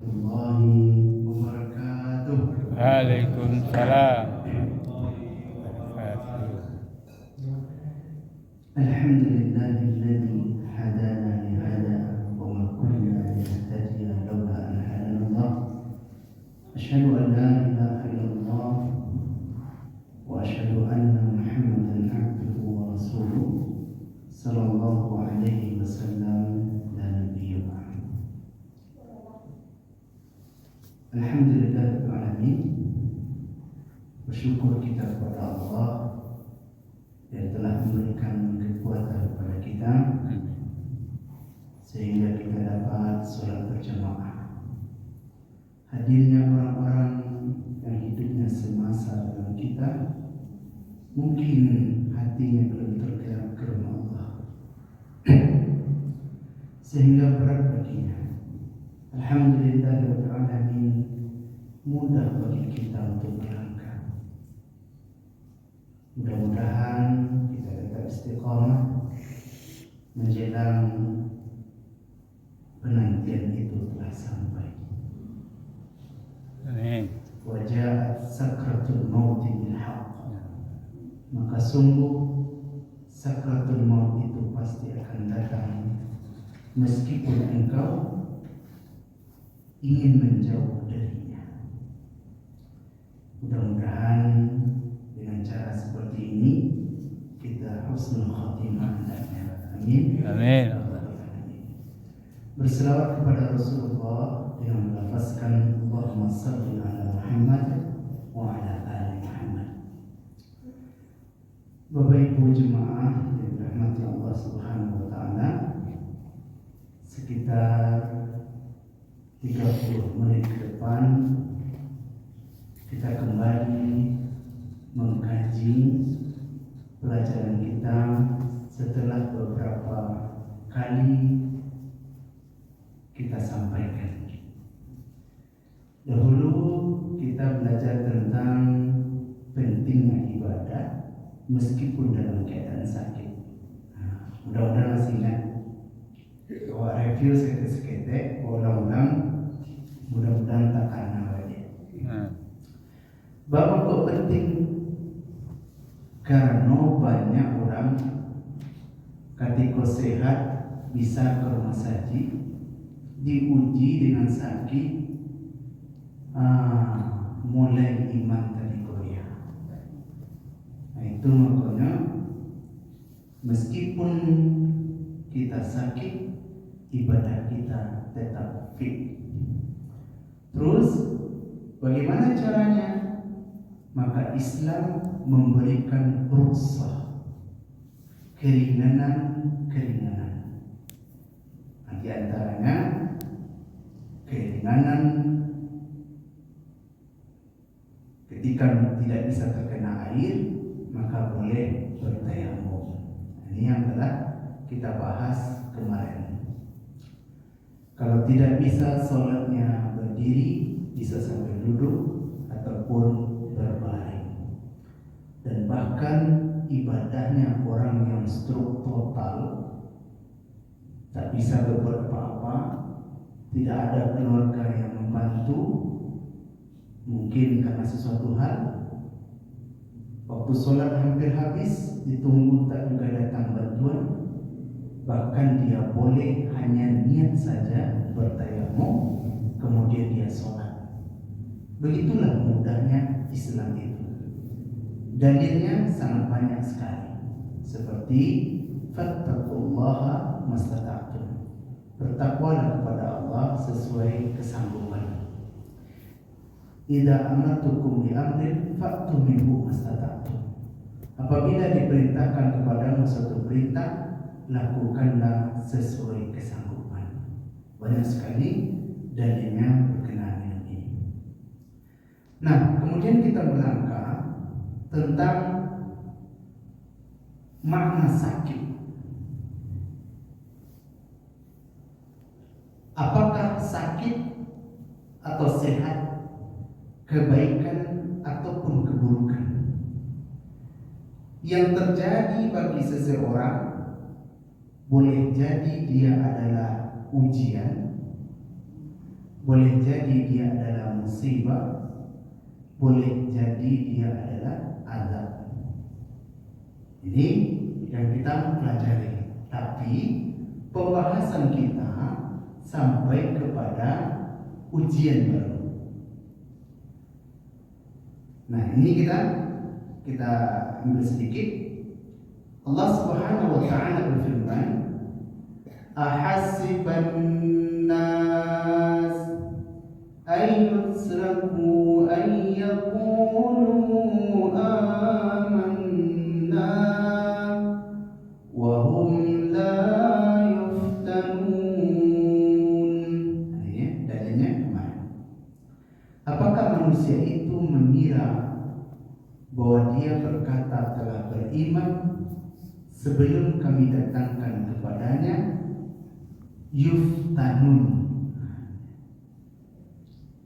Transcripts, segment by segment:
Warahmatullahi wabarakatuh. Waalaikumsalam wabarakatuh. Alhamdulillahilladzi hadana li hada wa ma kunna linahtadiya laula an hadana Allah. Asyhadu an la ilaha illallah wa asyhadu anna Muhammadan abduhu wa rasuluh sallallahu alaihi wasallam la nabiyya ba'd. Alhamdulillahirabbil alamin. Bersyukur kita kepada Allah yang telah memberikan kekuatan kepada kita sehingga kita dapat sholat berjamaah. Hadirnya orang-orang yang hidupnya semasa dengan kita, mungkin hatinya belum tergerak ke rumah Allah, sehingga berat baginya. Alhamdulillahirabbil alamin, mudah bagi kita untuk berangkat. Mudah-mudahan kita tetap istiqamah menjelang penantian itu telah sampai. Amin. Wajah sakratul maut bil haqq. Maka sungguh sakratul maut itu pasti akan datang meskipun engkau ingin menjauh darinya. Mudah-mudahan dengan cara seperti ini kita husnul khatimah hendaknya. Amin. Amin. Berselawat kepada Rasulullah dengan melafazkan Allahumma salli ala Muhammad wa ala ali Muhammad. Bapak Ibu jemaah yang dirahmati Allah Subhanahu wa taala, sekitar 30 menit ke depan kita kembali mengkaji pelajaran kita setelah beberapa kali kita sampaikan. Dahulu kita belajar tentang pentingnya ibadah meskipun dalam keadaan sakit. Mudah-mudahan masih ingat. Kalau review sekete, ulang-ulang, mudah-mudahan tak kena lagi. Bapak kok penting? Karena banyak orang ketika sehat bisa ke rumah sakit, diuji dengan sakit, mulai iman tadi goyah. Nah itu makanya meskipun kita sakit, ibadah kita tetap fit. Terus bagaimana caranya? Maka Islam memberikan rukhsah, keringanan-keringanan. Di antaranya keringanan ketika tidak bisa terkena air, maka boleh bertayamum. Ini yang telah kita bahas kemarin. Kalau tidak bisa sholatnya berdiri, bisa sambil duduk ataupun berbaring. Dan bahkan ibadahnya orang yang stroke total, tak bisa berbuat apa-apa, tidak ada keluarga yang membantu, mungkin karena sesuatu hal, waktu sholat hampir habis, ditunggu tak juga datang bantuan, bahkan dia boleh hanya niat saja bertayamum, kemudian dia sholat. Begitulah mudahnya Islam itu. Dalilnya sangat banyak sekali, seperti fattaqullaha mastata'tum. Bertakwalah kepada Allah sesuai kesanggupan. Idza amartukum bi amrin fa'tu minhu mastata'tum. Apabila diperintahkan kepadamu suatu perintah, lakukanlah sesuai kesanggupan. Banyak sekali dalilnya berkenaan dengan ini. Nah, kemudian kita melangkah tentang makna sakit. Apakah sakit atau sehat, kebaikan ataupun keburukan? Yang terjadi bagi seseorang boleh jadi dia adalah ujian, boleh jadi dia adalah musibah, boleh jadi dia adalah azab. Ini yang kita pelajari. Tapi pembahasan kita sampai kepada ujian baru. Nah, ini kita ambil sedikit. Allah Subhanahu wa taala berfirman, "Ahasiban nas ay yusraku ay yaqulu amanna wa hum la yuftanun." Ini dalilnya kemarin. Apakah manusia itu mengira bahwa dia berkata telah beriman sebelum kami datangkan kepadanya yuftanun.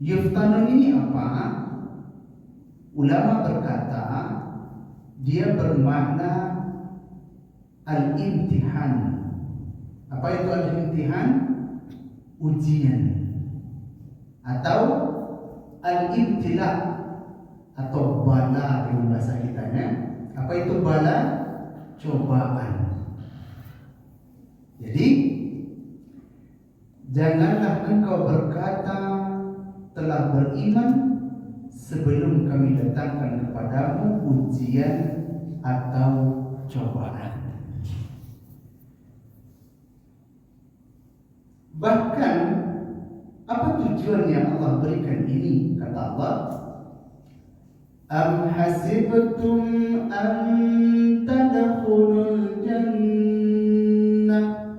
Yuftanun ini apa? Ulama berkata dia bermakna al-imtihan. Apa itu al-imtihan? Ujian atau al-ibtila atau bala dalam bahasa kitanya. Apa itu bala? Cobaan. Jadi janganlah engkau berkata telah beriman sebelum kami datangkan kepadamu ujian atau cobaan. Bahkan apa tujuan yang Allah berikan ini? Kata Allah, am hasibtum an tadkhulul jannah.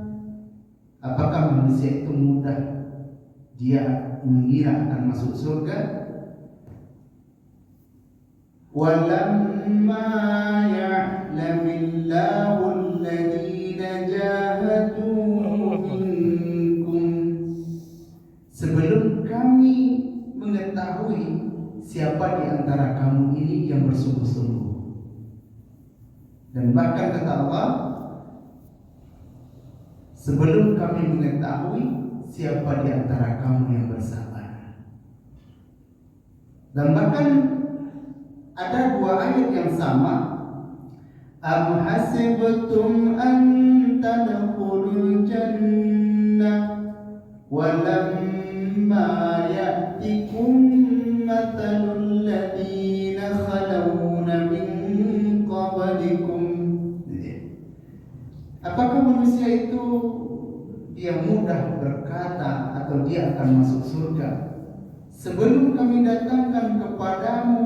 Apakah manusia itu mudah dia mengira akan masuk surga? Walamma ya'lamillahu alladhina jahadu minkum. Sebelum kami mengetahui siapa di antara kamu ini yang bersungguh-sungguh. Dan bahkan kata Allah, sebelum kami mengetahui siapa di antara kamu yang bersabar. Dan bahkan ada dua ayat yang sama. Am hasibtum an tadkhulul jannah walamma ya'tikum mathalul ladzina khalawna min qablikum. Apakah manusia itu dia mudah berkata atau dia akan masuk surga sebelum kami datangkan kepadamu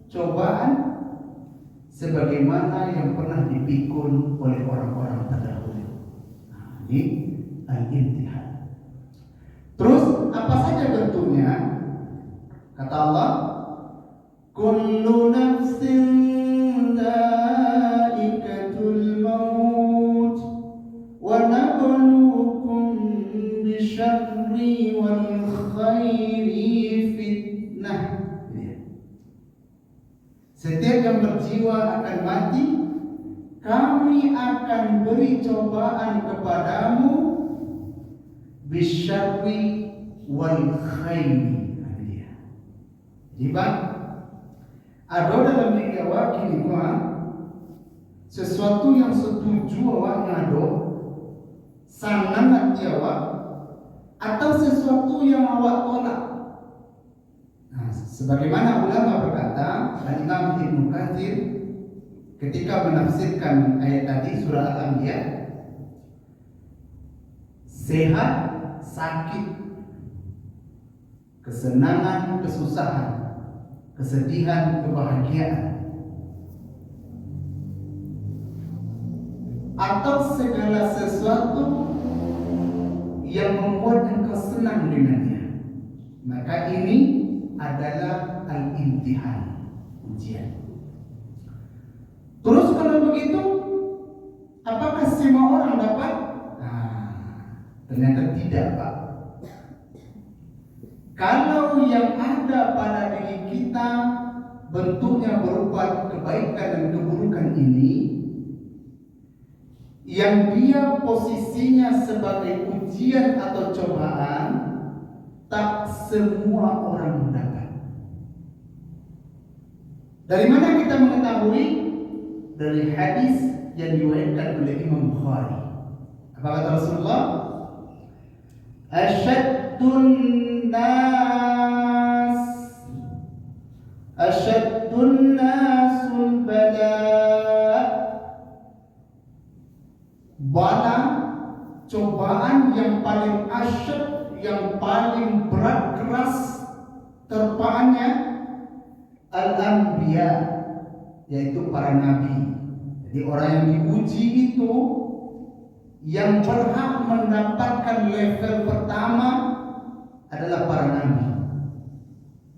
cobaan sebagaimana yang pernah dipikul oleh orang-orang terdahulu. Ini al-imtihan. Terus apa saja bentuknya? Kata Allah, kullu nafsin dha'iqatul maut wa nabluukum bisyarri wal khairi fitnah. Setiap yang berjiwa akan mati, kami akan beri cobaan kepadamu bisyarri wal khairi. Jadi bang, ada dalam diri awak ini sesuatu yang setuju awaknya ada, sangat hati awak, atau sesuatu yang awak tolak. Nah, sebagaimana ulama berkata, Imam Ibnu Katsir ketika menafsirkan ayat tadi surah Al-Anbiya, sehat, sakit, kesenangan, kesusahan, kesedihan, kebahagiaan, atau segala sesuatu yang membuat engkau senang dengannya, maka ini adalah al-imtihan, ujian. Terus kalau begitu, apakah semua orang dapat? Ternyata tidak, Pak. Kalau yang ada pada diri kita bentuknya berupa kebaikan dan keburukan ini, yang dia posisinya sebagai ujian atau cobaan, tak semua orang mendapat. Dari mana kita mengetahui? Dari hadis yang diriwayatkan oleh Imam Bukhari. Apa kata Rasulullah? Asyaddun nasul bala, cobaan yang paling asyad, yang paling berat, keras terpaannya al-anbiya, yaitu para nabi. Jadi orang yang diuji itu, yang berhak mendapatkan level pertama adalah para nabi.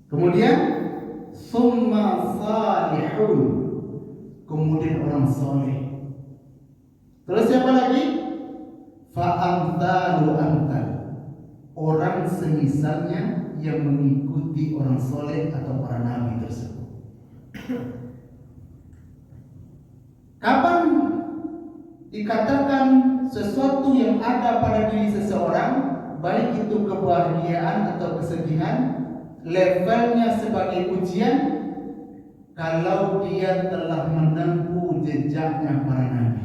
Kemudian summa salihun, kemudian orang soleh. Terus siapa lagi? Fa'amtalu amtal, orang semisalnya yang mengikuti orang soleh atau para nabi tersebut. Kapan dikatakan sesuatu yang ada pada diri seseorang, baik itu kebahagiaan atau kesedihan, levelnya sebagai ujian, kalau dia telah menempuh jejaknya para nabi.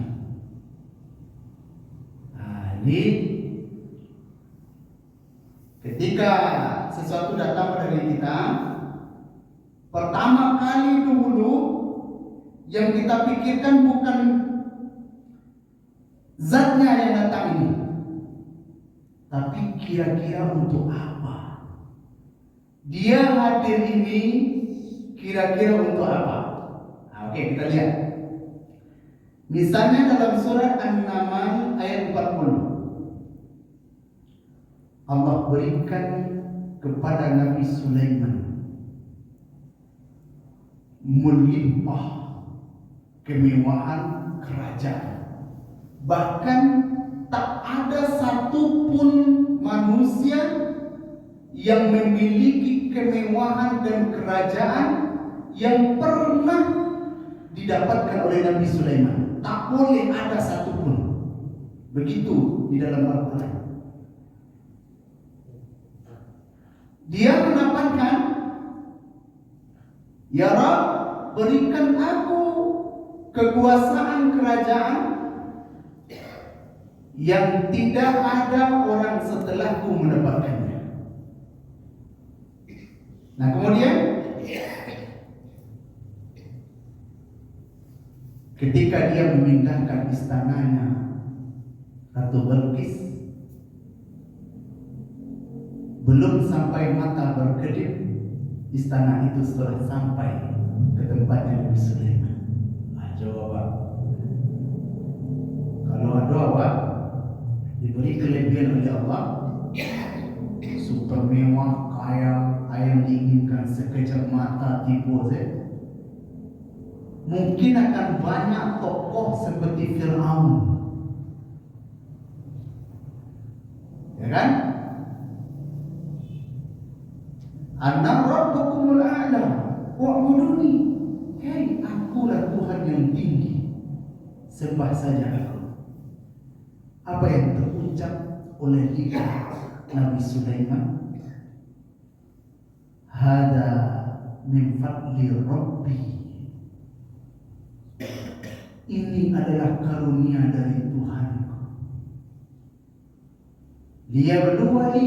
Jadi ketika sesuatu datang pada diri kita, pertama kali dulu yang kita pikirkan bukan zatnya yang datang ini, tapi kira-kira untuk apa dia hadir ini, kira-kira untuk apa. Oke, kita lihat. Misalnya dalam surat An-Naml ayat 40, Allah berikan kepada Nabi Sulaiman melimpah kemewahan kerajaan. Bahkan tak ada satupun manusia yang memiliki kemewahan dan kerajaan yang pernah didapatkan oleh Nabi Sulaiman. Tak boleh ada satupun. Begitu di dalam Al-Quran. Dia mendapatkan, ya Rabb, berikan aku kekuasaan kerajaan yang tidak ada orang setelahku mendapatkannya. Nah, kemudian ketika dia memindahkan istananya Ratu Balqis, belum sampai mata berkedip, istana itu sudah sampai ke tempatnya Nabi Sulaiman. Coba kalau ada diberi kelebihan oleh Allah, super mewah, kaya, yang diinginkan sekejap mata tipu saja, mungkin akan banyak tokoh seperti Fir'aun, ya kan? Ana rabbukumul a'la wa'buduni. Hei, akulah Tuhan yang tinggi, sembah saja aku. Apa yang terucap oleh lidah Nabi Sulaiman? Hada min fadli Rabbi. Ini adalah karunia dari Tuhanku. Dia berdua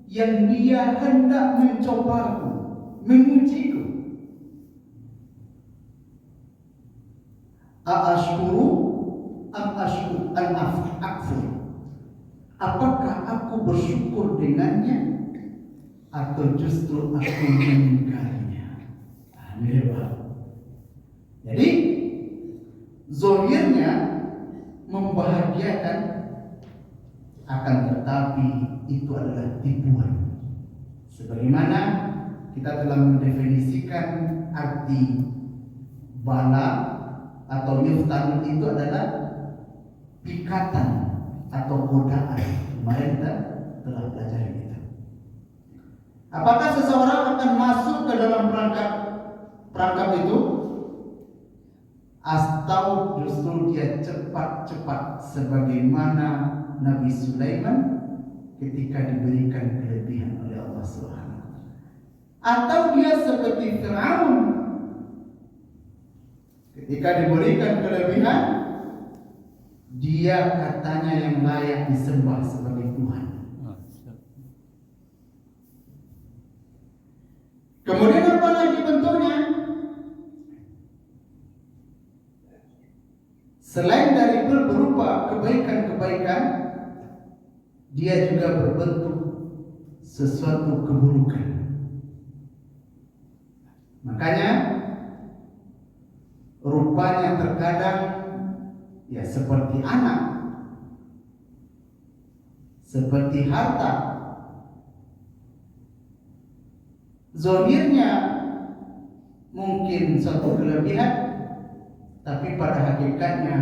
yang dia hendak mencobaku, mengujiku. Aashkuru am akfur. Apakah aku bersyukur dengannya atau justru aku mengingkarinya? Jadi zahirnya membahagiakan, akan tetapi itu adalah tipuan. Sebagaimana kita telah mendefinisikan arti bala atau yuftan itu adalah pikatan atau godaan. Kemarin kita telah belajar itu. Apakah seseorang akan masuk ke dalam perangkap itu, atau justru dia cepat-cepat sebagaimana Nabi Sulaiman ketika diberikan kelebihan oleh Allah Subhanahu wa taala. Atau dia seperti Firaun, ketika diberikan kelebihan, dia katanya yang layak disembah sebagai Tuhan. Kemudian apa lagi bentuknya? Selain dari berupa kebaikan-kebaikan, dia juga berbentuk sesuatu keburukan. Makanya rupanya terkadang ya seperti anak, seperti harta. Zahirnya mungkin suatu kelebihan, tapi pada hakikatnya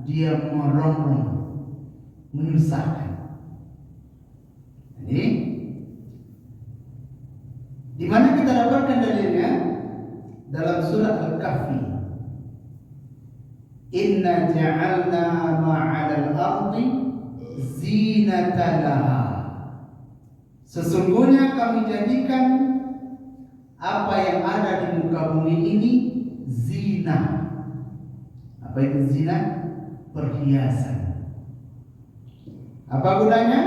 dia merongrong, menyusahkan. Jadi, di mana kita dapatkan dalilnya? Dalam surah Al-Kahfi. Inna ja'alna ma'alal ardi zinatan laha. Sesungguhnya kami jadikan apa yang ada di muka bumi ini zina. Apa itu zina? Perhiasan. Apa gunanya?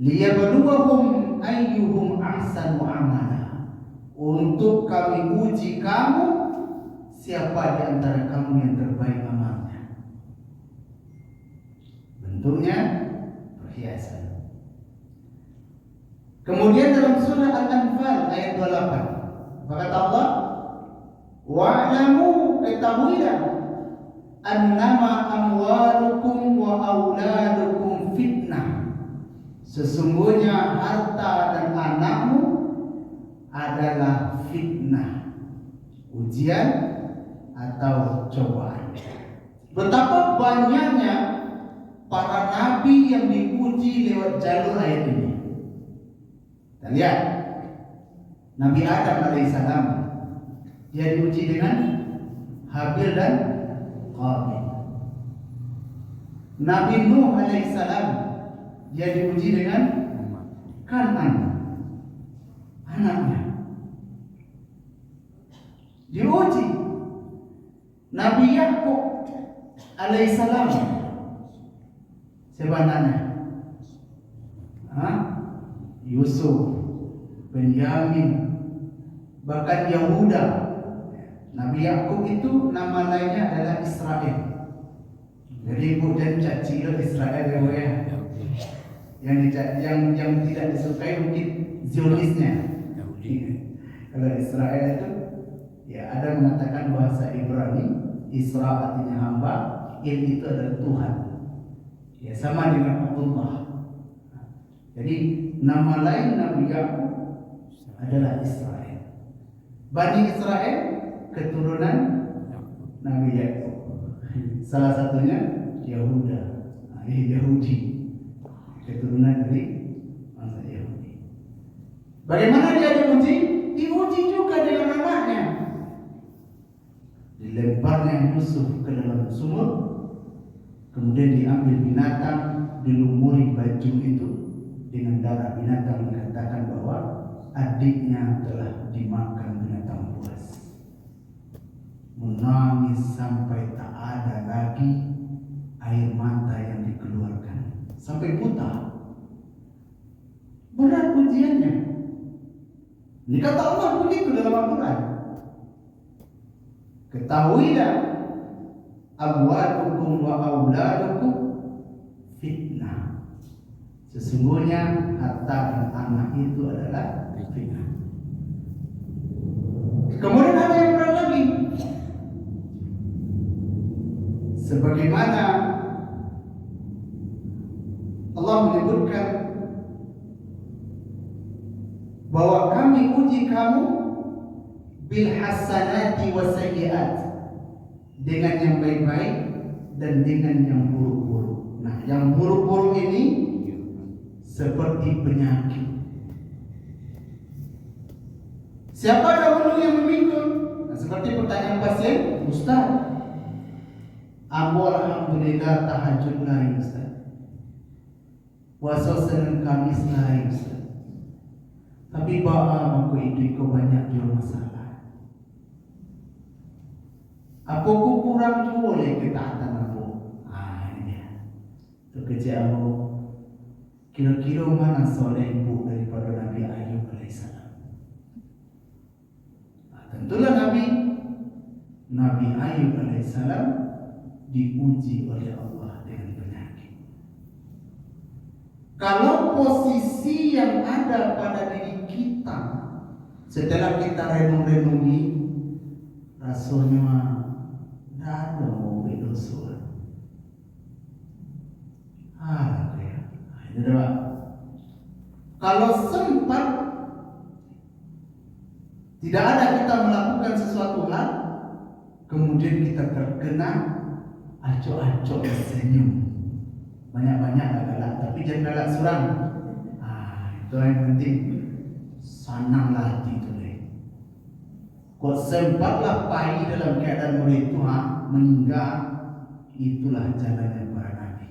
Liyabluwahum ayyuhum ahsanu amala. Untuk kami uji kamu, siapa di antara kamu yang terbaik amalnya. Bentuknya perhiasan. Kemudian dalam surah Al-Anfal ayat 28, apa kata Allah? Wa'lamu, ketahuilah, annama amwalukum wa auladukum fitnah. Sesungguhnya harta dan anakmu adalah fitnah, ujian atau cobaan. Betapa banyaknya para nabi yang diuji lewat jalur ayat ini. Kita lihat Nabi Adam alaihissalam, dia diuji dengan Habil dan Qabil. Nabi Nuh alaihissalam, dia diuji dengan Kanan, anaknya. Diuji Nabi Yakub alaihissalam, siapa anaknya? Yusuf, Benyamin, bahkan Yahuda. Nabi Yakub itu nama lainnya adalah Israel. Jadi bukan caci Israel ya. Yang tidak disukai mungkin Zionisnya. Kalau Israel itu ya ada mengatakan bahasa Ibrani, Isra artinya hamba, Il itu adalah Tuhan. Ya sama dengan Allah. Jadi nama lain Nabi Yakub adalah Israel. Bani Israel keturunan Nabi Yakub. Salah satunya Yahuda, Yahudi, keturunan dari bangsa Yahudi. Bagaimana dia diuji? Diuji juga dengan anaknya. Dilemparnya Yusuf ke dalam sumur, kemudian diambil binatang, dilumuri baju itu dengan darah binatang, dikatakan bahwa adiknya telah dimakan binatang buas. Menangis sampai tak ada lagi air mata yang dikeluarkan, sampai buta. Berat ujiannya. Ini kata Allah begitu dalam Al-Quran. Ketahuilah, amwalukum wa auladukum fitnah. Sesungguhnya harta dan anak itu adalah fitnah. Kemudian ada yang berat lagi. Sebagaimana Allah menyebutkan bahwa kami uji kamu bil hasanati was sayyiat, dengan yang baik-baik dan dengan yang buruk-buruk. Nah, yang buruk-buruk ini seperti penyakit. Siapa dahulu yang memikul? Nah, seperti pertanyaan pasien, Ustaz, Abu alhamdulillah tahajud lari Ustaz. puasa Senin Kamis lain. Tapi ba'a aku itu kau banyak jual masalah. Apa ku kurang jual oleh ketaatan aku? Ini dia. Itu kerja aku. Kira-kira mana soleh ibu daripada Nabi Ayub alaihissalam? Tentulah Nabi Ayub alaihissalam diuji oleh Allah dengan penyakit. Kalau posisi yang ada pada diri kita setelah kita renung-renungi, rasanya tidak ada mau berdosa. Itu dah. Kalau sempat tidak ada kita melakukan sesuatu hal, kemudian kita terkena acok-acok senyum. Banyak-banyak galak, tapi jangan galak surang. Itu yang penting. Sananglah hati itu deh. Kau sempatlah pai dalam keadaan murid itu meninggal. Itulah jalannya para nabi.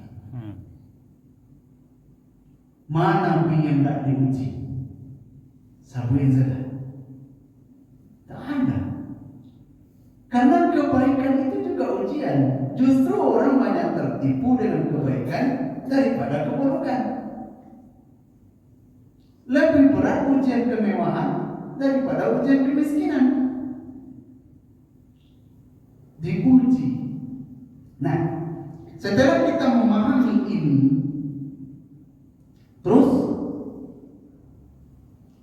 Mana nabi yang tak diuji? Sabuin saja. Tak ada. Karena kebaikan itu juga ujian. Justru orang banyak tertipu dengan kebaikan daripada keburukan. Lebih berat ujian kemewahan daripada ujian kemiskinan. Diuji. Nah, setelah kita memahami ini, terus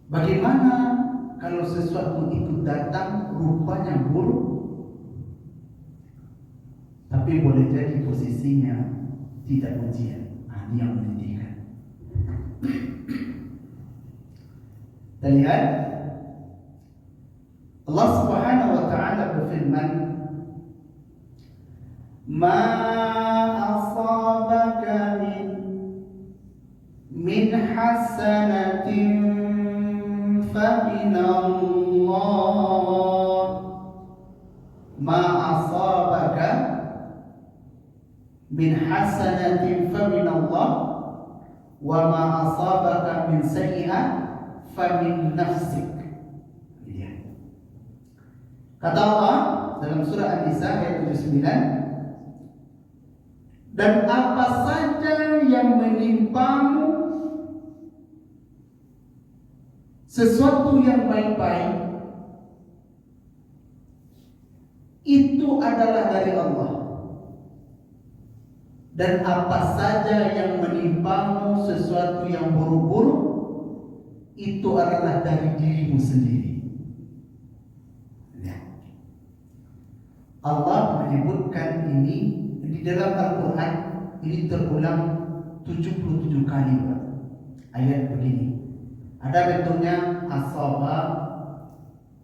bagaimana kalau sesuatu itu datang rupanya buruk? Tapi boleh jadi posisinya tidak ujian. Ini yang menyedihkan. Kita lihat Allah Subhanahu wa taala berfirman, "Ma asabaka min hasanatin fa min Allah." Ma asabaka min hasanatin fa min Allah wa ma asabaka min sayyi'ah fa min nafsik. Kata Allah dalam surah An-Nisa ayat 79, dan apa saja yang menimpamu, sesuatu yang baik-baik, itu adalah dari Allah. Dan apa saja yang menimpamu, sesuatu yang buruk-buruk, itu adalah dari dirimu sendiri. Allah menyebutkan ini di dalam Al-Quran. Ini terulang 77 kali, Pak. Ayat begini. Ada bentuknya asaba,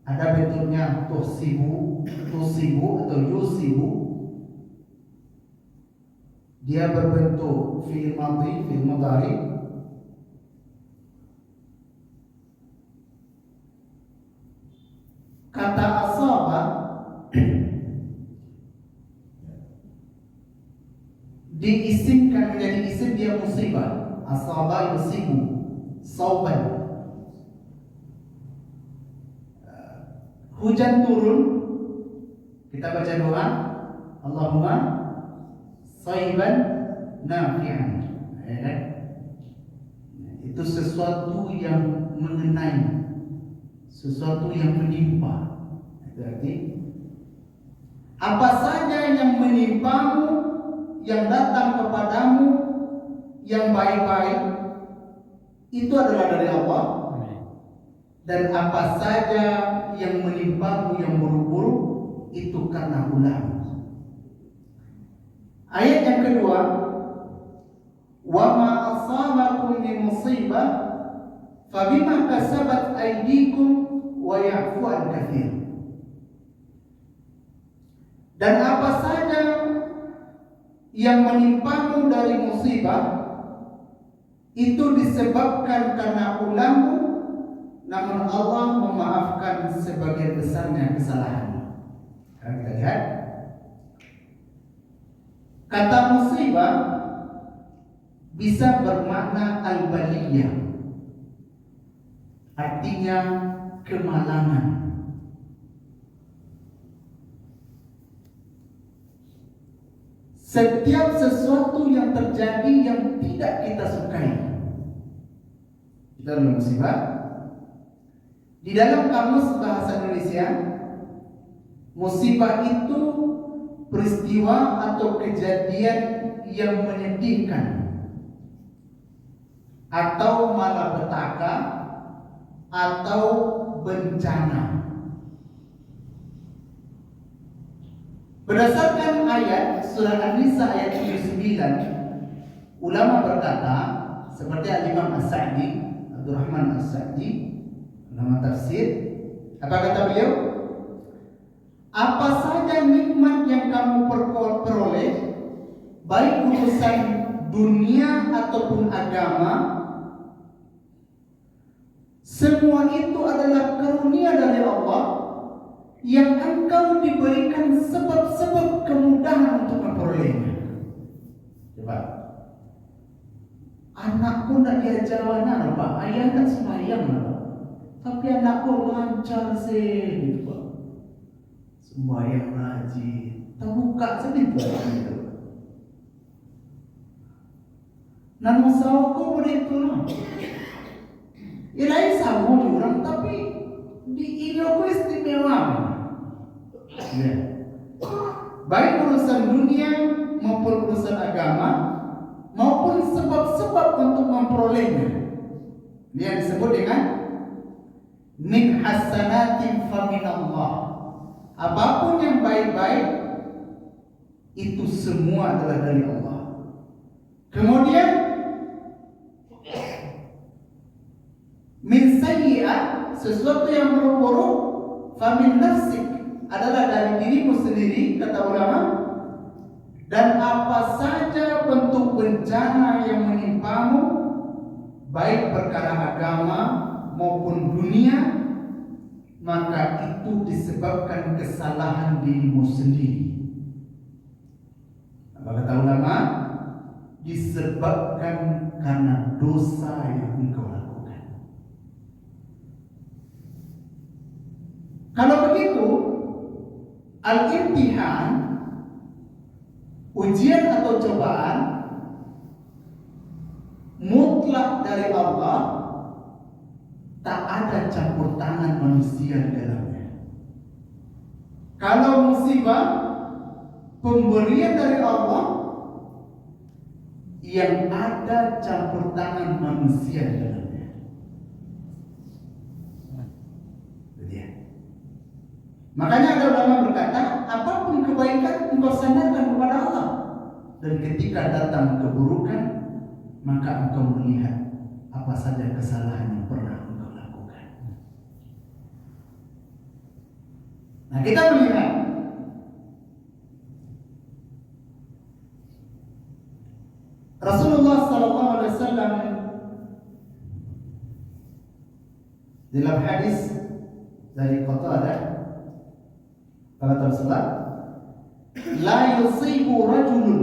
ada bentuknya tusibu atau yusibu. Dia berbentuk fi'il madhi, fi'il mudhari. Kata asaba diisimkan menjadi isim, dia musibah. Asaba yusibu, sauban. Hujan turun, kita baca doa, Allahumma shayban nafi'an. Itu sesuatu yang mengenai, sesuatu yang menimpa. Berarti apa saja yang menimpamu, yang datang kepadamu, yang baik-baik, itu adalah dari Allah. Dan apa saja yang menimpamu yang buruk-buruk, itu karena ulahmu. Ayat yang kedua, wa ma asabakum min musibah fabima kasabat aydikum wa ya'fu an katsir. Dan apa saja yang menimpamu dari musibah, itu disebabkan karena ulahmu, namun Allah memaafkan sebagian besarnya kesalahan. Sekarang kita lihat. Kata musibah bisa bermakna al-baliyah, artinya kemalangan. Setiap sesuatu yang terjadi yang tidak kita sukai, itu adalah musibah. Di dalam kamus bahasa Indonesia, musibah itu peristiwa atau kejadian yang menyedihkan atau malapetaka atau bencana. Berdasarkan ayat surah An-Nisa ayat 79, ulama berkata seperti Al-Imam As-Sa'di, Abdurrahman As-Sa'di, ulama tafsir, apa kata beliau? Apa saja nikmat yang kamu peroleh, baik urusan dunia ataupun agama, semua itu adalah karunia dari Allah yang engkau diberikan sebab-sebab kemudahan untuk memperolehnya. Coba, anakku nak diajar mana, Pak? Ayah tak sembahyang, Pak. Tapi anakku lancar sih, gitu, Pak. Sembahyang rajin, terbuka sedikit gitu. Nan masawaku begitu lah. Ilai sama orang, tapi di Indo istimewa. Ya. Baik urusan dunia maupun urusan agama maupun sebab-sebab untuk memperolehnya. Ini yang disebut dengan min hasanatin faminallah. Apapun yang baik-baik itu semua adalah dari Allah. Kemudian min sayyi'ah, sesuatu yang buruk-buruk, famin nafsik, adalah dari dirimu sendiri, kata ulama. Dan apa saja bentuk bencana yang menimpamu, baik perkara agama maupun dunia, maka itu disebabkan kesalahan dirimu sendiri. Apa kata ulama? Disebabkan karena dosa yang engkau lakukan. Kalau begitu, al-imtihan, ujian atau cobaan, mutlak dari Allah, tak ada campur tangan manusia di dalamnya. Kalau musibah, pemberian dari Allah, yang ada campur tangan manusia di dalamnya. Makanya ada ulama berkata, apapun kebaikan engkau sandarkan kepada Allah, dan ketika datang keburukan, maka engkau melihat apa saja kesalahan yang pernah engkau lakukan. Nah, kita melihat Rasulullah SAW dalam hadis dari Qatadah, kata Rasulullah, la yusibu rajulun,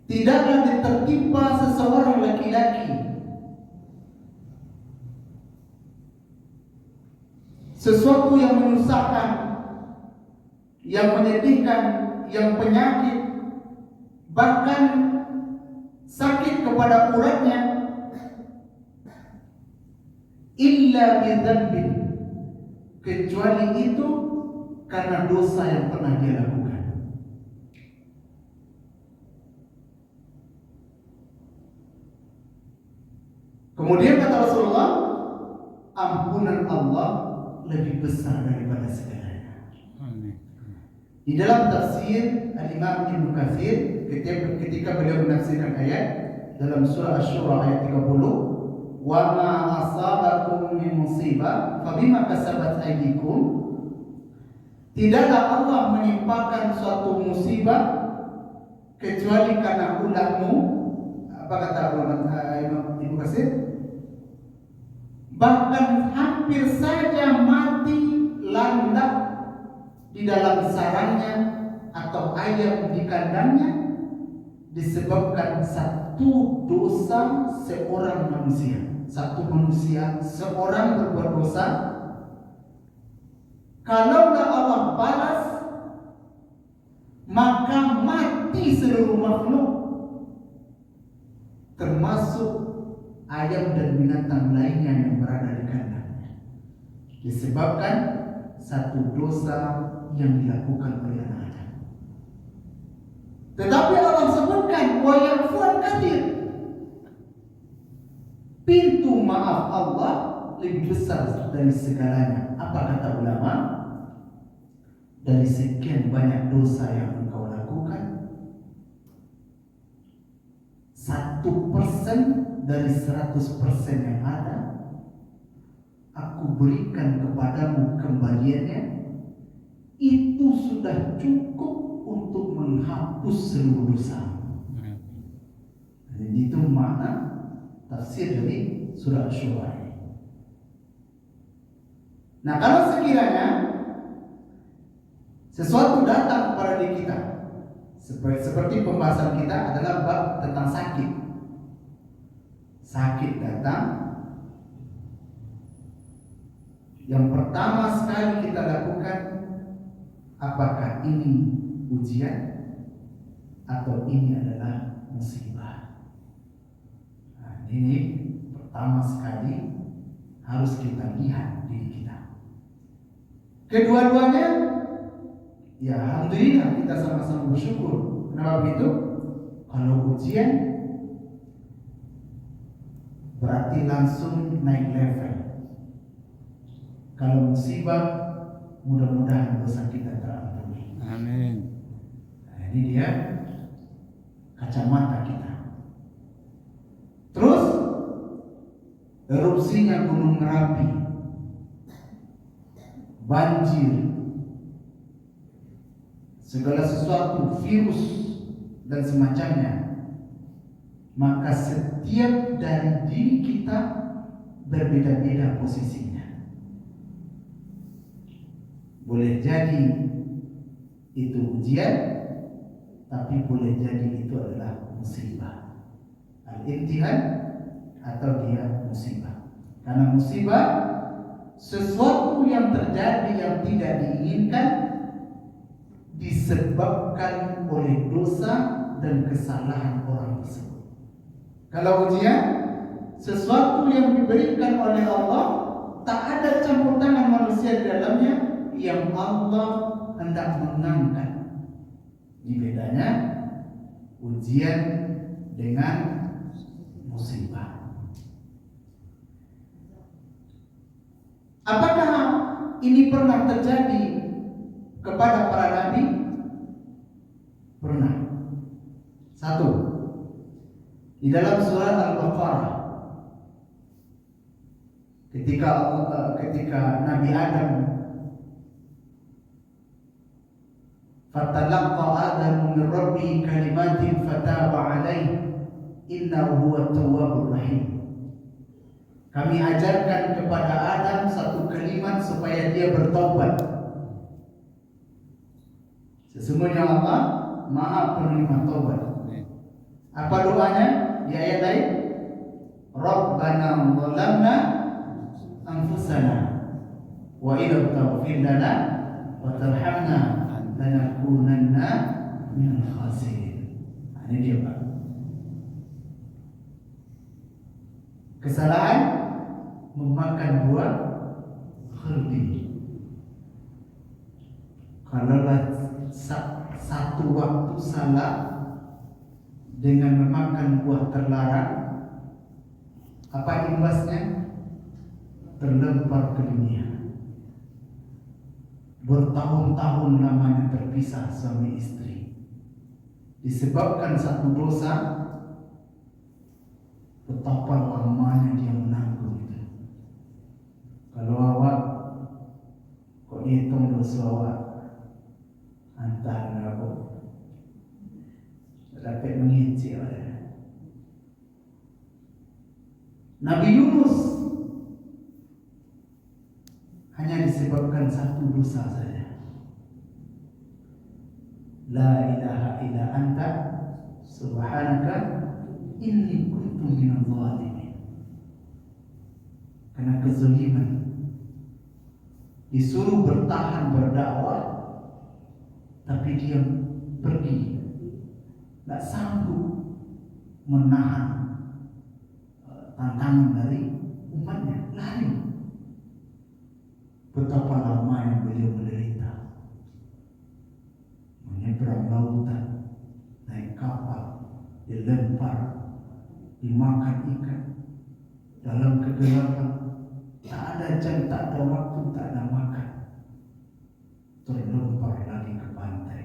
tidaklah ditertimpa seseorang laki-laki sesuatu yang menyusahkan, yang menyedihkan, yang penyakit, bahkan sakit kepada uratnya, illa bidzambin, kecuali itu karena dosa yang pernah dia lakukan. Kemudian kata Rasulullah, ampunan Allah lebih besar daripada segalanya. Di dalam tafsir Al-Imam Ibnu Katsir, ketika beliau menafsirkan ayat dalam surah Asy-Syura ayat 30, wa ma asabakum min musibah fabima kasabat aydikum, tidaklah Allah menimpakan suatu musibah kecuali karena ulahmu. Apa kata Imam Ibnu Katsir? Bahkan hampir saja mati landak di dalam sarangnya atau ayam di kandangnya disebabkan satu dosa seorang manusia. Satu manusia, seorang berbuat dosa, kalaulah Allah balas, maka mati seluruh makhluk, termasuk ayam dan binatang lainnya yang berada di kandangnya, disebabkan satu dosa yang dilakukan oleh anak Adam. Tetapi Allah sebutkan wa yaghfur katsir. Pintu maaf Allah lebih besar dari segalanya. Apa kata ulama? Dari sekian banyak dosa yang engkau lakukan, 1% dari 100% yang ada, aku berikan kepadamu kembaliannya. Itu sudah cukup untuk menghapus seluruh dosa. Jadi itu makna tafsir dari surah Asy-Syura. Nah, kalau sekiranya sesuatu datang kepada diri kita, seperti pembahasan kita adalah bab tentang sakit. Sakit datang, yang pertama sekali kita lakukan, apakah ini ujian atau ini adalah musibah? Nah, ini pertama sekali harus kita lihat diri kita. Kedua-duanya, ya alhamdulillah kita sama-sama bersyukur. Kenapa begitu? Kalau ujian berarti langsung naik level. Kalau musibah, mudah-mudahan dosa kita terampuni. Amin. Nah, ini dia kacamata kita. Terus erupsinya Gunung Merapi, banjir, segala sesuatu, virus dan semacamnya, maka setiap dari diri kita berbeda-beda posisinya. Boleh jadi itu ujian, tapi boleh jadi itu adalah musibah. Al-imtihan atau dia musibah. Karena musibah sesuatu yang terjadi yang tidak diinginkan, disebabkan oleh dosa dan kesalahan orang tersebut. Kalau ujian, sesuatu yang diberikan oleh Allah, tak ada campur tangan manusia di dalamnya, yang Allah hendak mengangkat. Ini bedanya ujian dengan musibah. Apakah ini pernah terjadi kepada para nabi? Pernah. Satu, di dalam surat Al-Baqarah, ketika Nabi Adam, fatalaqqa Adamu min Rabbihi kalimatin fataba alaihi innahu huwat tawwabur rahim. Kami ajarkan kepada Adam satu kalimat supaya dia bertobat. Sesungguhnya Allah Maha penerima taubat. Apa doanya di ayat lain? Rabbana zalamna anfusana wa idza taghfir lana wa tarhamna lanakunanna minal khasirin. Ini dia, Pak. Kesalahan memakan buah khuldi. Kalaulah satu waktu salah dengan memakan buah terlarang, apa imbasnya? Terlempar ke dunia. Bertahun-tahun lamanya terpisah suami istri, disebabkan satu dosa. Betapa lamanya dia menanggung itu. Kalau awak kok hitung dosa awak, antara aku dapat mengicil. Nabi Yunus hanya disebabkan satu dosa saja. La ilaha illa anta subhanaka inni kuntu minadh dhalimin. Karena kezaliman, disuruh bertahan berdakwah, tapi dia pergi, tak sanggup menahan tantangan dari umatnya, lari. Betapa lamanya beliau menderita, menyeberang lautan, naik kapal, dilempar, dimakan ikan dalam kegelapan, tak ada jam, tak ada waktu, tak ada makan, terlempar lagi ke pantai.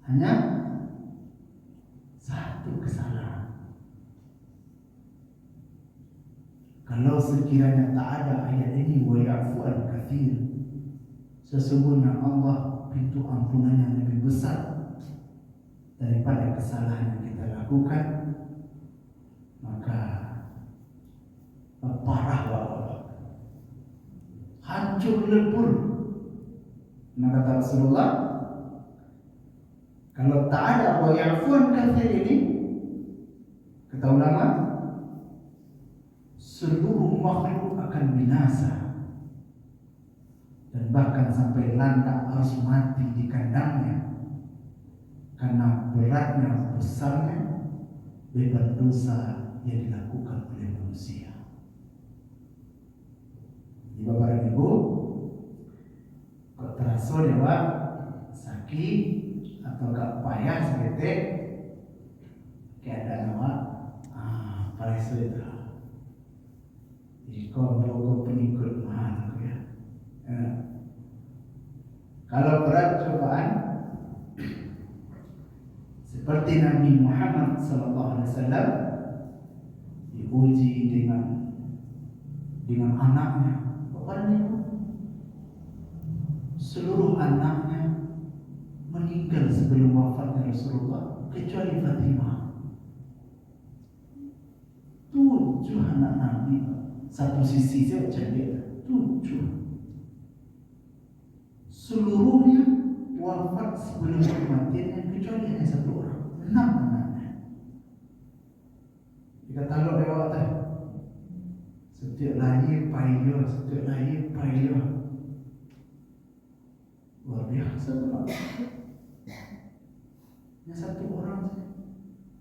Hanya satu kesalahan. Kalau sekiranya tak ada ayat ini, wa ya'fu al-katsir, sesungguhnya Allah pintu ampunannya lebih besar daripada kesalahan yang kita lakukan, maka parah wabah, hancur lebur. Nah, kata Rasulullah, kalau tak ada wa ya'fu al-katsir ini, kata ulama, seluruh makhluk akan binasa, dan bahkan sampai landak harus mati di kandangnya karena beratnya, besarnya beban dosa yang dilakukan oleh manusia. Di Bapak dan Ibu, kok terasa dewa sakit atau gak payah seketik kayak ada nama paling sulit. Kau berlaku pengikut mahal ya. Kalau berat cobaan seperti Nabi Muhammad SAW diuji dengan anaknya. Bapaknya seluruh anaknya meninggal sebelum wafatnya Rasulullah kecuali Fatimah. 7 anak Nabi, satu sisi saya jadi 7. Seluruhnya wafat sebelum kematiannya kecuali hanya 1 orang, 6 anaknya. Jika tahu lewat setiap lahir payah, luar biasa Pak. Hanya 1 orang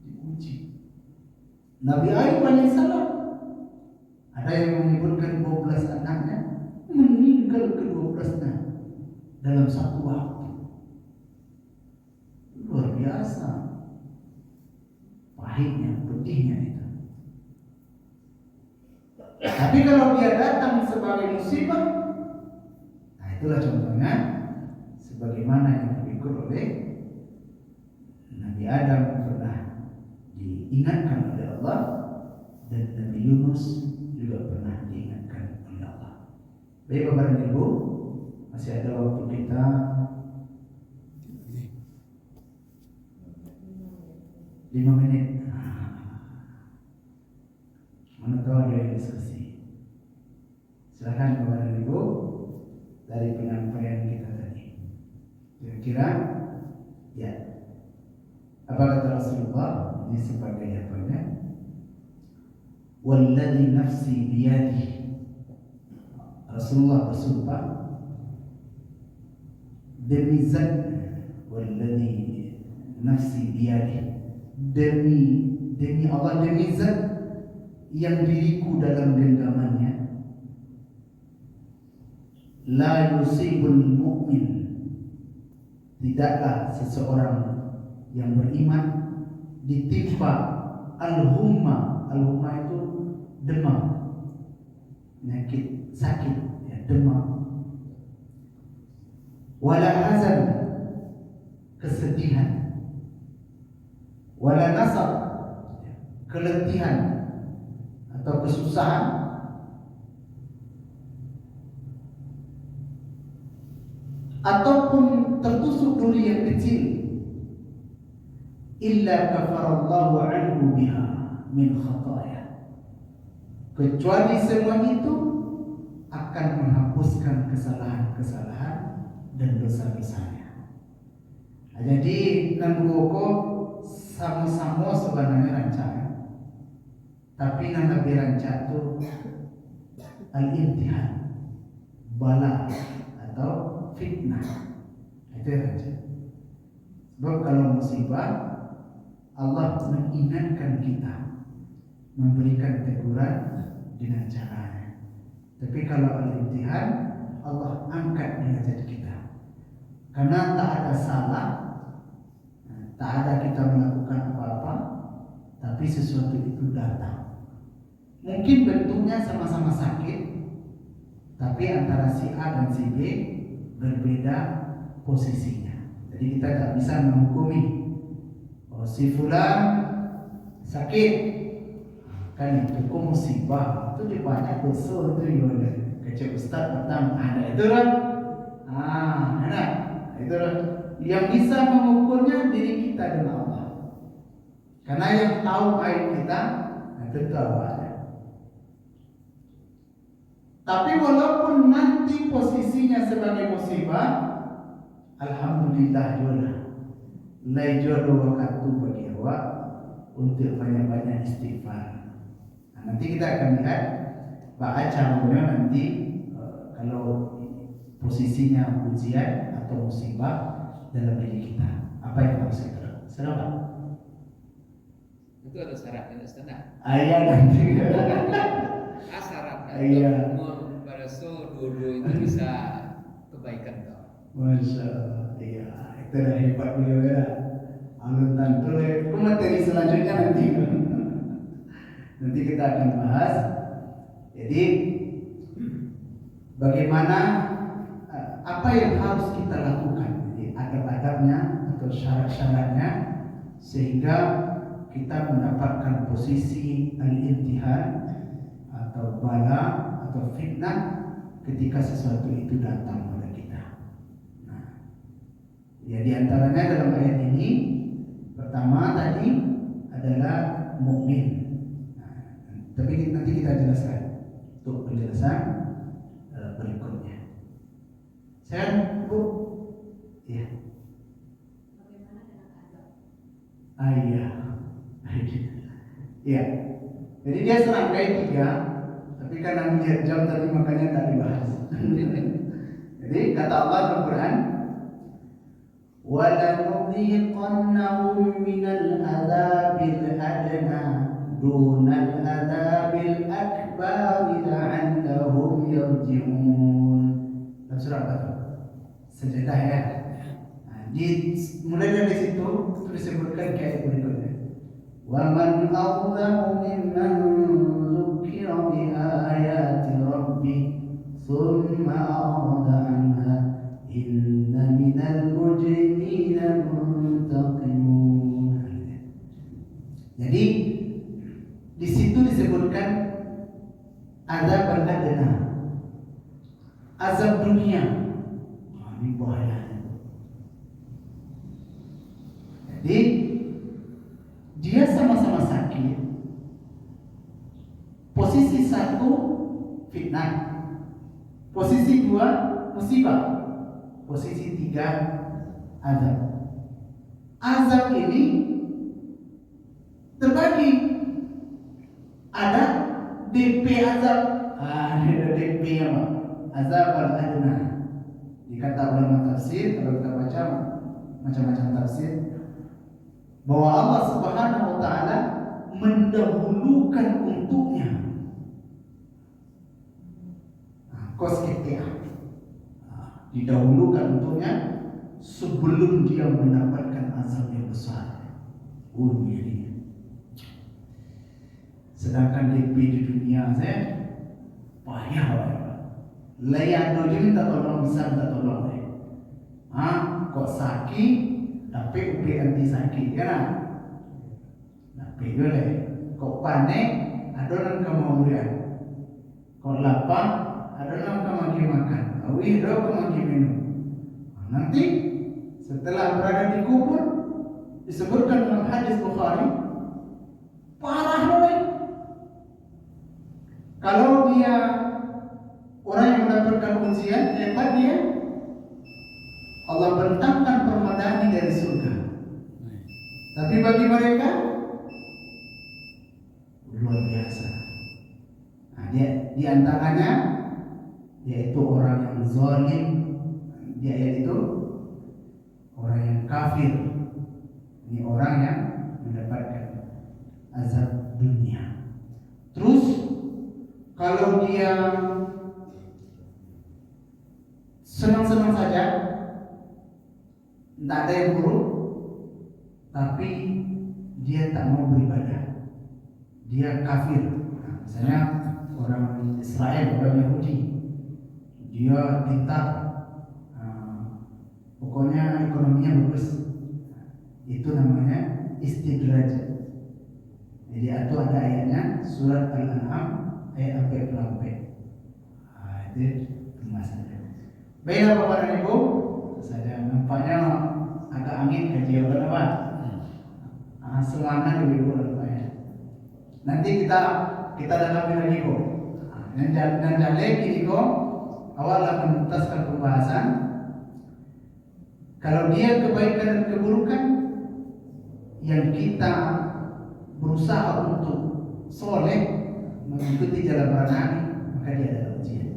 diuji. Nabi Ayub alaihissalam, ada yang menyebutkan 12 anaknya meninggal ke-12-nya dalam 1 waktu. Luar biasa pahitnya, pedihnya itu. Tapi kalau dia datang sebagai musibah, nah itulah contohnya sebagaimana yang diikut oleh Nabi Adam pernah diingatkan oleh Allah, dan Nabi Yunus juga pernah diingatkan oleh Allah. Baik Bapak dan Ibu, masih ada waktu kita 5 menit. Mana tahu ada yang diskusi. Silakan Bapak dan Ibu, dari penyampaian kita tadi. Kira-kira ya, apa kata Rasulullah ini sebagai apanya? Walladzi nafsi biyadihi. Rasulullah bersumpah demi zat, walladzi nafsi biyadihi, demi Allah, demi zat yang diriku dalam genggamannya, la yusibul mu'min, tidaklah seseorang yang beriman ditimpa al-humma itu demam, penyakit sakit ya, demam, wala hazan, kesedihan, wala nasab, keletihan atau kesusahan, ataupun tertusuk duri yang kecil, illa kafarallahu anhu biha min khataya, kecuali semua itu akan menghapuskan kesalahan-kesalahan dan dosa-dosanya. Jadi nang buku sama-sama sebenarnya rancangan, tapi yang lebih rancak itu al-imtihan, bala atau fitnah. Itu rancak. Sebab kalau musibah, Allah mengingatkan kita, memberikan teguran dengan caranya. Tapi kalau al-imtihan, Allah angkat derajat kita. Karena tak ada salah, tak ada kita melakukan apa-apa, tapi sesuatu itu datang. Mungkin bentuknya sama-sama sakit, tapi antara si A dan si B berbeda posisinya. Jadi kita tak bisa menghukumi, oh si fulan sakit, kan itu kok musibah, itu dia banyak dosa itu ya. Kecil ustaz pertama ada itu kan, ada itu kan. Yang bisa mengukurnya diri kita dengan Allah. Karena yang tahu aib kita, tentu Allah. Tapi walaupun nanti posisinya sebagai musibah, alhamdulillah jodoh. Lai jodoh waktu bagi awak untuk banyak-banyak istighfar. Nanti kita akan lihat caranya nanti kalau posisinya ujian atau musibah dalam diri kita, apa yang harus kita lakukan? Selamat. Itu ada syaratnya, Ustaz. Ayah nanti. Syarat Iya. untuk pada dua-dua itu bisa kebaikan kau. Masya Allah. Iya, itu dah hebat beliau ya. Alun tantu ke materi selanjutnya nanti. Nanti kita akan bahas. Jadi bagaimana apa yang harus kita lakukan, jadi adab-adabnya atau syarat-syaratnya sehingga kita mendapatkan posisi al-imtihan atau bala atau fitnah ketika sesuatu itu datang pada kita. Nah, ya di antaranya dalam ayat ini pertama tadi adalah mukmin. Nah, tapi nanti kita jelaskan untuk penjelasan berikutnya. Saya Bu, ya. Bagaimana dengan azab? Iya. Iya. Jadi dia serangkai 3, tapi karena melihat jam tadi makanya tak dibahas. Jadi kata Allah dalam Quran, وَلَنُذِيقَنَّهُمْ مِنَ الْعَذَابِ الْأَدْنَى دُونَ الْعَذَابِ الْأَكْبَرِ لَعَلَّهُمْ يَرْجِعُونَ. Dalam surah apa? Sejadah ya. Mulai dari situ disebutkan kayak berikutnya. وَمَنْ أَظْلَمُ مِمَّنْ ذُكِّرَ بِآيَاتِ رَبِّهِ ثُمَّ أَعْرَضَ عَنْهَا إِنَّ مِنَ الْمُجْرِمِينَ مُنْتَقِمُونَ. Jadi di situ disebutkan azab adna, azab dunia. Ini bahaya. Jadi dia sama-sama sakit. Posisi 1 fitnah, posisi 2 musibah, posisi 3 azab. Azab ini terbagi. Ada DP azab. Ada DP apa? Azab al-adna. Dikata ulama tafsir, kalau kita baca macam-macam tafsir, bahwa Allah Subhanahu wa taala mendahulukan untuknya kos kita. Didahulukan untuknya sebelum dia mendapatkan azab yang besar. Ini. Sedangkan DP di dunia saya payah banget. Layan tu je minta tolong, bisa minta tolong deh. Kok sakit tapi ubi anti sakit kan? Tapi boleh. Kok panik ada orang kemudian. Kok lapar ada orang kemagi makan. Awi ada kemagi minum. Nanti setelah berada di kubur disebutkan dalam hadis Bukhari, parah loh. Kalau dia orang yang mendapatkan ujian, hebat dia, Allah bentangkan permadani dari surga. Tapi bagi mereka luar biasa. Nah, dia di antaranya yaitu orang yang zalim, dia yaitu orang yang kafir. Ini orang yang mendapatkan azab dunia. Terus kalau dia senang-senang saja, tidak ada yang buruk, tapi dia tak mau beribadah, dia kafir. Nah, misalnya orang Israel, orang Yahudi, dia pintar, pokoknya ekonominya bagus, itu namanya istidraj. Jadi itu ada ayatnya, surat Al-An'am ayat 44. Itu masalah. Baiklah Bapak dan Ibu, saja nampaknya agak angin kaji apa? Semangat Ibu nampaknya. Nanti kita dalami lagi kok. Dan lagi kok awal akan menuntaskan pembahasan. Kalau dia kebaikan dan keburukan yang kita berusaha untuk soleh mengikuti jalan para nabi, maka dia adalah ujian.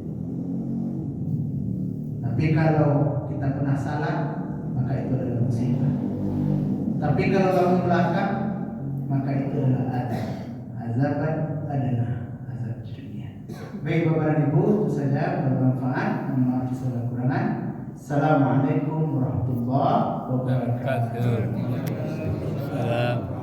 Tapi kalau kita pernah salah, maka itu adalah musibah. Tapi kalau bangun belakang, maka itu adalah azab adana, azab dunia. Baik Bapak dan Ibu, itu saja bermanfaat. Mohon maaf segala kekurangan. Assalamualaikum warahmatullahi wabarakatuh. Salam.